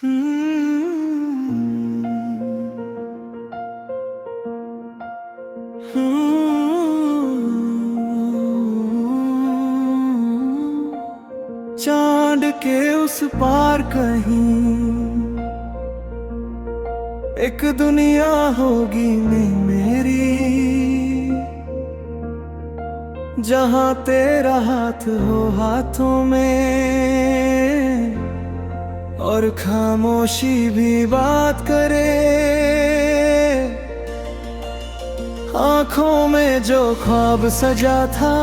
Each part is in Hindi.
चांद के उस पार कहीं एक दुनिया होगी मेरी, जहां तेरा हाथ हो हाथों में और खामोशी भी बात करे। आंखों में जो ख्वाब सजा था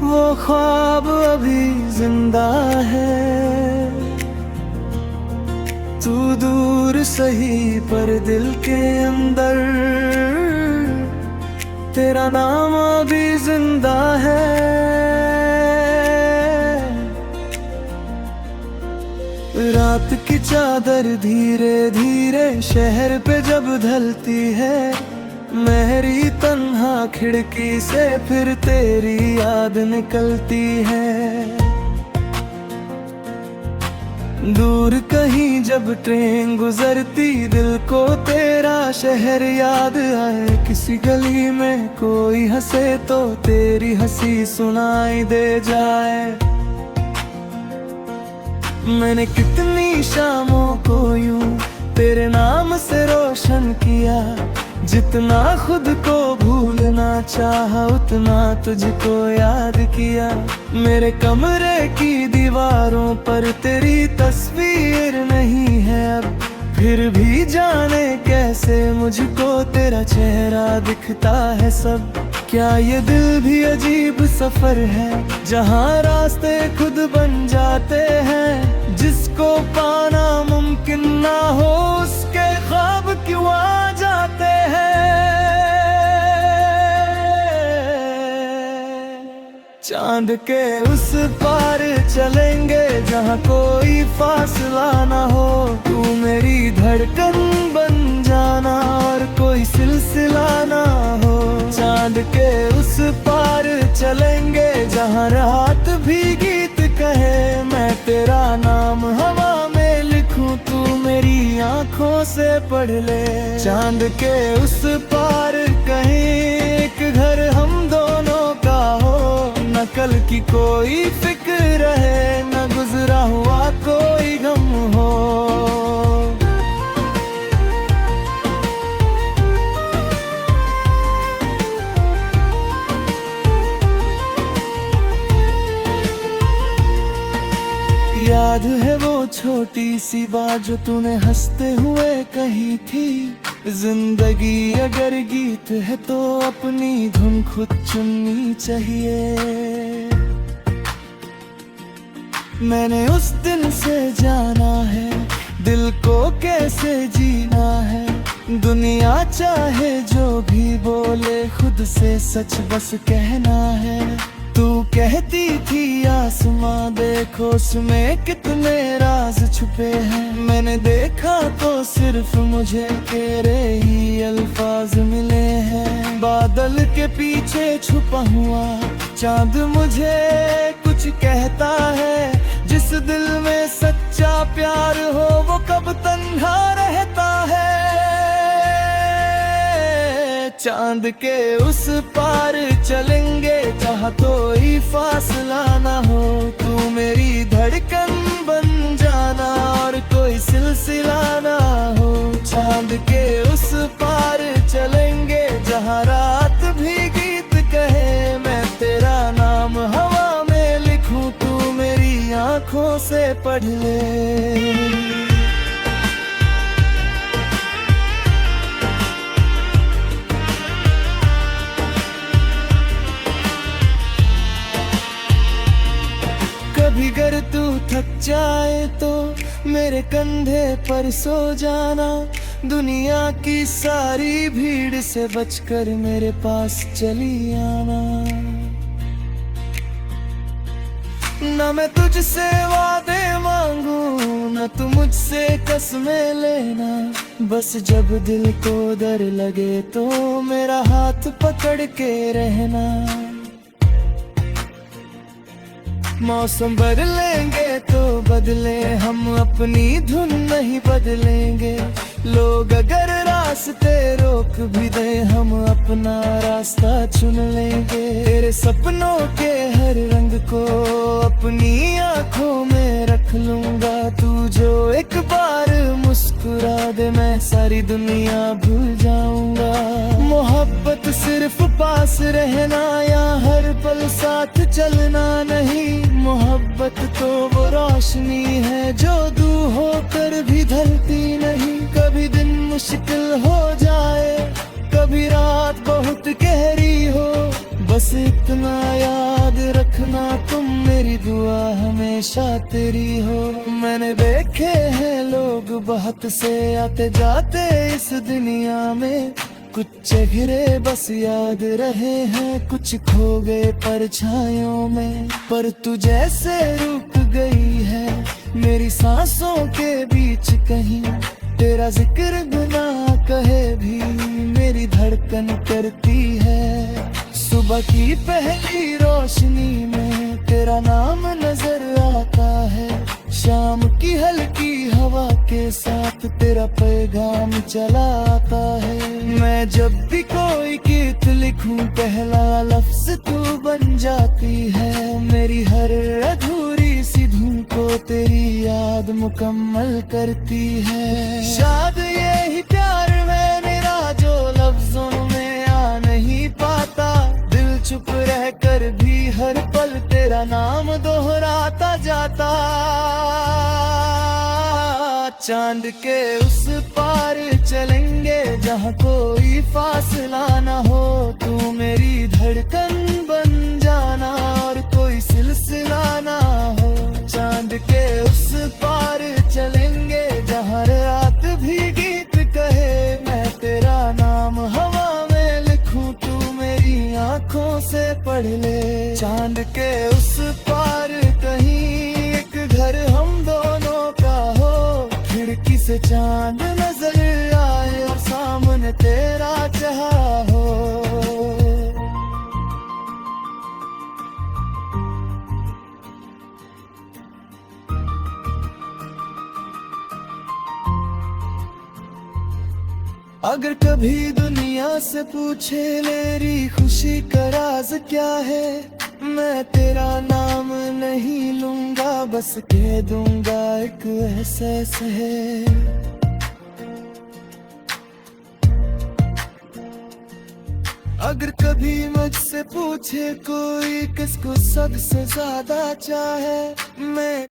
वो ख्वाब अभी जिंदा है। तू दूर सही पर दिल के अंदर तेरा नाम अभी जिंदा है। रात की चादर धीरे धीरे शहर पे जब ढलती है, मेरी तन्हा खिड़की से फिर तेरी याद निकलती है। दूर कहीं जब ट्रेन गुजरती, दिल को तेरा शहर याद आए। किसी गली में कोई हंसे तो तेरी हंसी सुनाई दे जाए। मैंने कितनी शामों को यूं तेरे नाम से रोशन किया, जितना खुद को भूलना चाहा उतना तुझको याद किया। मेरे कमरे की दीवारों पर तेरी तस्वीर नहीं है अब, फिर भी जाने कैसे मुझको तेरा चेहरा दिखता है सब। क्या ये दिल भी अजीब सफर है, जहाँ रास्ते खुद बन जाते हैं। जिसको पाना मुमकिन ना हो उसके ख्वाब क्यों आ जाते हैं। चांद के उस पार चलेंगे जहाँ कोई फासला ना हो। तू मेरी धड़कन बन जाना और कोई सिलसिला ना हो। चांद के उस पार चलेंगे जहाँ रात भी गीत कहे। मैं तेरा नाम हवा में लिखूं, तू मेरी आंखों से पढ़ ले। चांद के उस पार कहीं एक घर हम दोनों का हो, न कल की कोई फिक्र रहे, न गुजरा हुआ कोई गम हो। याद है वो छोटी सी बात जो तूने हंसते हुए कही थी। जिंदगी अगर गीत है तो अपनी धुन खुद चुननी चाहिए। मैंने उस दिन से जाना है दिल को कैसे जीना है। दुनिया चाहे जो भी बोले खुद से सच बस कहना है। तू कहती थी आसमां देखो उसमें कितने राज छुपे हैं। मैंने देखा तो सिर्फ मुझे तेरे ही अल्फाज मिले हैं। बादल के पीछे छुपा हुआ चांद मुझे कुछ कहता है। जिस दिल में सच्चा प्यार हो वो कब तन्हा रहता है। चांद के उस पार चलेंगे जहाँ कोई फासला ना हो। तू मेरी धड़कन बन जाना और कोई सिलसिला ना हो। चांद के उस पार चलेंगे जहाँ रात भी गीत कहे। मैं तेरा नाम हवा में लिखूं, तू मेरी आंखों से पढ़ ले। कभी अगर तू थक जाए तो मेरे कंधे पर सो जाना। दुनिया की सारी भीड़ से बचकर मेरे पास चली आना। ना मैं तुझसे वादे मांगू ना तू मुझसे कसमें लेना। बस जब दिल को डर लगे तो मेरा हाथ पकड़ के रहना। मौसम बदलेंगे तो बदले, हम अपनी धुन नहीं बदलेंगे। लोग अगर रास्ते रोक भी दे, हम अपना रास्ता चुन लेंगे। तेरे सपनों के हर रंग को अपनी आंखों में रख लूंगा। तू जो एक बार मुस्कुरा दे, मैं सारी दुनिया भूल जाऊंगा। मोहब्बत सिर्फ पास रहना या हर पल साथ चलना नहीं। मोहब्बत तो वो रोशनी है जो दूर होकर भी ढलती नहीं। कभी दिन मुश्किल हो जाए, कभी रात बहुत गहरी हो, बस इतना याद रखना तुम, मेरी दुआ हमेशा तेरी हो। मैंने देखे हैं लोग बहुत से आते जाते इस दुनिया में, कुछ चेहरे बस याद रहे हैं, कुछ खो गए परछाइयों में। पर तू जैसे रुक गई है मेरी सांसों के बीच कहीं, तेरा जिक्र बिना कहे भी मेरी धड़कन करती है। सुबह की पहली रोशनी में तेरा नाम नजर आता है, शाम की हल्की हवा के साथ तेरा पैगाम चला आता है। मैं जब भी कोई गीत लिखूं पहला लफ्ज तू बन जाती है। मेरी हर अधूरी सी धुन को तेरी याद मुकम्मल करती है। शायद यही प्यार है मेरा जो लफ्जों में आ नहीं पाता, दिल चुप रह कर भी हर पल तेरा नाम दोहराता जाता। चांद के उस पार चलेंगे जहाँ कोई फासला ना हो, तू मेरी धड़कन बन जाना और कोई सिलसिला ना हो। चांद के उस पार चलेंगे जहाँ रात भी गीत कहे, मैं तेरा नाम हवा में लिखूं, तू मेरी आंखों से पढ़ ले। चांद के उस पार कहीं एक घर हम दोनों का हो, खिड़की से चांद नजर आए और सामने तेरा चेहरा हो। अगर कभी दुनिया से पूछे मेरी खुशी का राज क्या है, मैं तेरा नाम नहीं लूंगा, बस कह दूंगा एक एहसास है। अगर कभी मुझसे पूछे कोई किसको सबसे ज्यादा चाहे, मैं